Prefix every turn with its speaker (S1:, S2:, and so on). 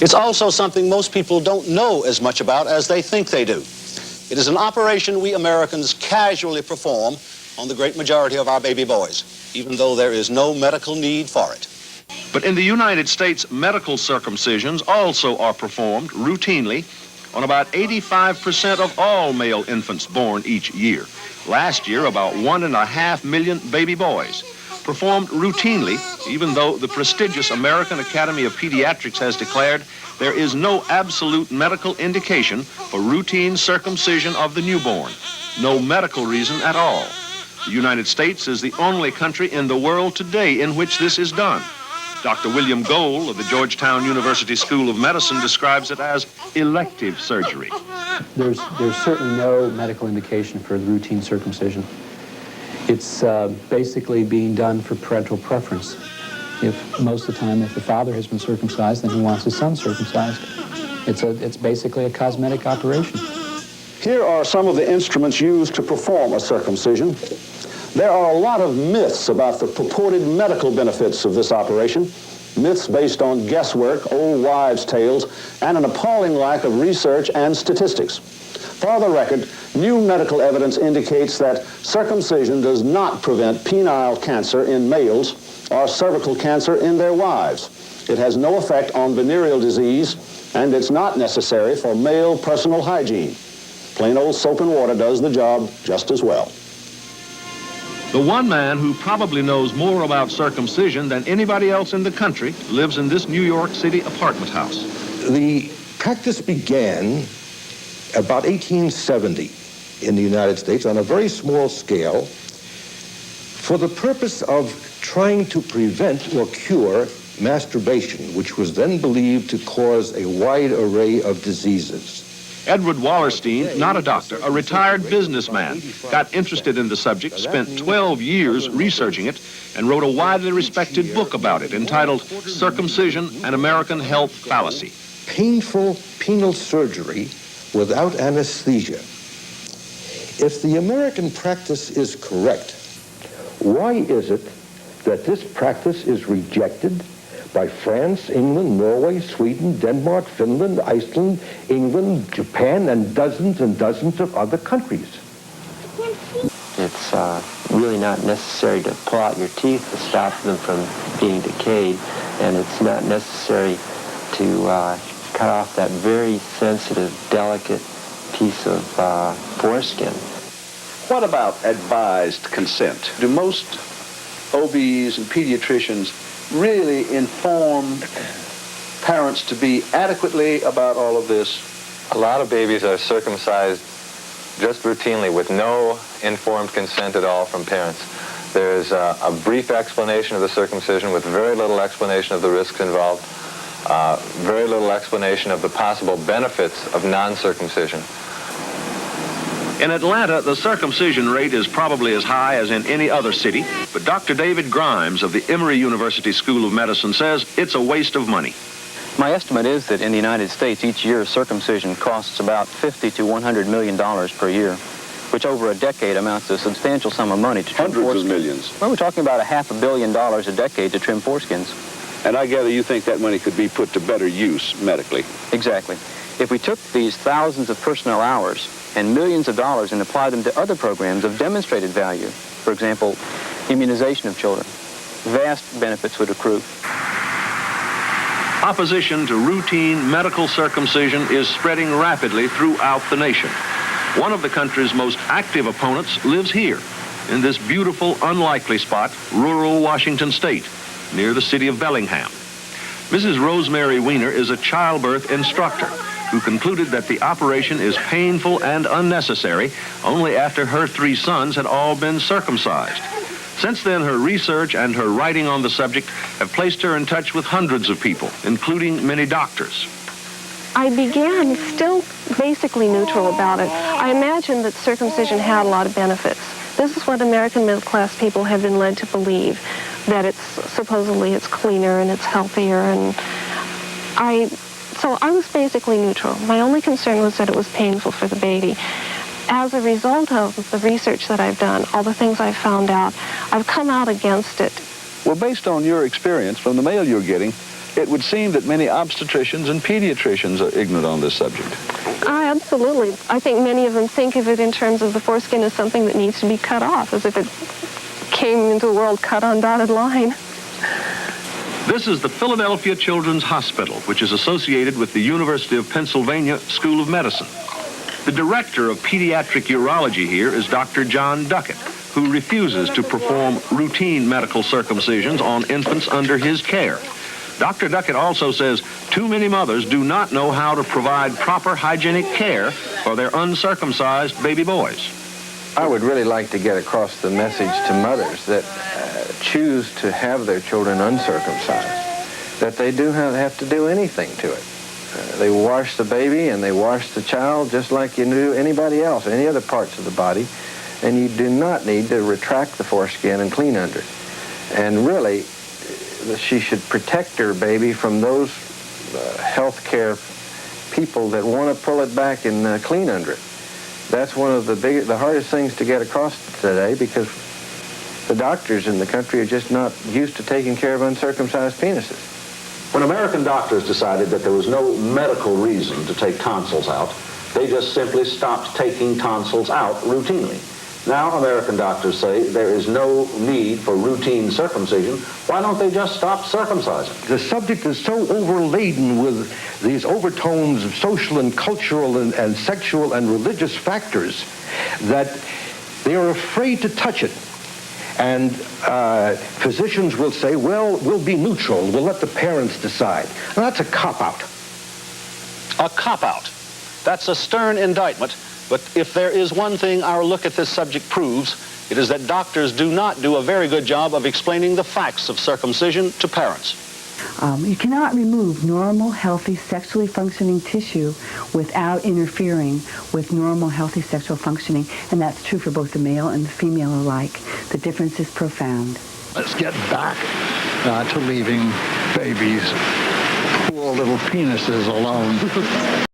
S1: It's also something most people don't know as much about as they think they do. It is an operation we Americans casually perform on the great majority of our baby boys, even though there is no medical need for it.
S2: But in the United States, medical circumcisions also are performed routinely on about 85% of all male infants born each year. Last year, about 1.5 million baby boys. Performed routinely, even though the prestigious American Academy of Pediatrics has declared there is no absolute medical indication for routine circumcision of the newborn. No medical reason at all. The United States is the only country in the world today in which this is done. Dr. William Gold of the Georgetown University School of Medicine describes it as elective surgery.
S3: There's certainly no medical indication for routine circumcision. It's basically being done for parental preference. If most of the time, if the father has been circumcised, then he wants his son circumcised. It's basically a cosmetic operation.
S1: Here are some of the instruments used to perform a circumcision. There are a lot of myths about the purported medical benefits of this operation, myths based on guesswork, old wives' tales, and an appalling lack of research and statistics. For the record, new medical evidence indicates that circumcision does not prevent penile cancer in males or cervical cancer in their wives. It has no effect on venereal disease, and it's not necessary for male personal hygiene. Plain old soap and water does the job just as well.
S2: The one man who probably knows more about circumcision than anybody else in the country lives in this New York City apartment house.
S4: The practice began about 1870 in the United States on a very small scale for the purpose of trying to prevent or cure masturbation, which was then believed to cause a wide array of diseases.
S2: Edward Wallerstein, not a doctor, a retired businessman, got interested in the subject, spent 12 years researching it, and wrote a widely respected book about it entitled Circumcision, an American Health Fallacy.
S4: Painful penal surgery without anesthesia. If the American practice is correct, why is it that this practice is rejected by France, England, Norway, Sweden, Denmark, Finland, Iceland, England, Japan, and dozens of other countries?
S5: It's really not necessary to pull out your teeth to stop them from being decayed, and it's not necessary to cut off that very sensitive, delicate piece of foreskin.
S6: What about advised consent? Do most OBs and pediatricians really inform parents to be adequately about all of this?
S7: A lot of babies are circumcised just routinely with no informed consent at all from parents. There's a brief explanation of the circumcision with very little explanation of the risks involved, very little explanation of the possible benefits of non-circumcision.
S2: In Atlanta, the circumcision rate is probably as high as in any other city, but Dr. David Grimes of the Emory University School of Medicine says it's a waste of money.
S8: My estimate is that in the United States, each year circumcision costs about $50 to $100 million per year, which over a decade amounts to a substantial sum of money to trim
S6: Hundreds of millions.
S8: Well, we're talking about $500 million a decade to trim foreskins.
S6: And I gather you think that money could be put to better use medically.
S8: Exactly. If we took these thousands of personnel hours and millions of dollars and applied them to other programs of demonstrated value, for example, immunization of children, vast benefits would accrue.
S2: Opposition to routine medical circumcision is spreading rapidly throughout the nation. One of the country's most active opponents lives here, in this beautiful, unlikely spot, rural Washington State, near the city of Bellingham. Mrs. Rosemary Weiner is a childbirth instructor who concluded that the operation is painful and unnecessary only after her 3 sons had all been circumcised. Since then, her research and her writing on the subject have placed her in touch with hundreds of people, including many doctors.
S9: I began still basically neutral about it. I imagined that circumcision had a lot of benefits. This is what American middle-class people have been led to believe, that it's supposedly it's cleaner and it's healthier, and so I was basically neutral. My only concern was that it was painful for the baby. As a result of the research that I've done, all the things I've found out, I've come out against it.
S6: Well, based on your experience from the mail you're getting, it would seem that many obstetricians and pediatricians are ignorant on this subject.
S9: Absolutely. I think many of them think of it in terms of the foreskin as something that needs to be cut off, as if it came into the world cut on dotted line.
S2: This is the Philadelphia Children's Hospital, which is associated with the University of Pennsylvania School of Medicine. The director of pediatric urology here is Dr. John Duckett, who refuses to perform routine medical circumcisions on infants under his care. Dr. Duckett also says too many mothers do not know how to provide proper hygienic care for their uncircumcised baby boys.
S10: I would really like to get across the message to mothers that choose to have their children uncircumcised, that they do have to do anything to it. They wash the baby and they wash the child just like you do anybody else, any other parts of the body, and you do not need to retract the foreskin and clean under it. And really, she should protect her baby from those health care people that want to pull it back and clean under it. That's one of the hardest things to get across today, because the doctors in the country are just not used to taking care of uncircumcised penises.
S1: When American doctors decided that there was no medical reason to take tonsils out, they just simply stopped taking tonsils out routinely. Now American doctors say there is no need for routine circumcision. Why don't they just stop circumcising?
S4: The subject is so overladen with these overtones of social and cultural and sexual and religious factors that they are afraid to touch it. And physicians will say, well, we'll be neutral. We'll let the parents decide. And that's a cop-out.
S11: A cop-out. That's a stern indictment. But if there is one thing our look at this subject proves, it is that doctors do not do a very good job of explaining the facts of circumcision to parents.
S12: You cannot remove normal, healthy, sexually functioning tissue without interfering with normal, healthy sexual functioning, and that's true for both the male and the female alike. The difference is profound.
S13: Let's get back to leaving babies' poor little penises alone.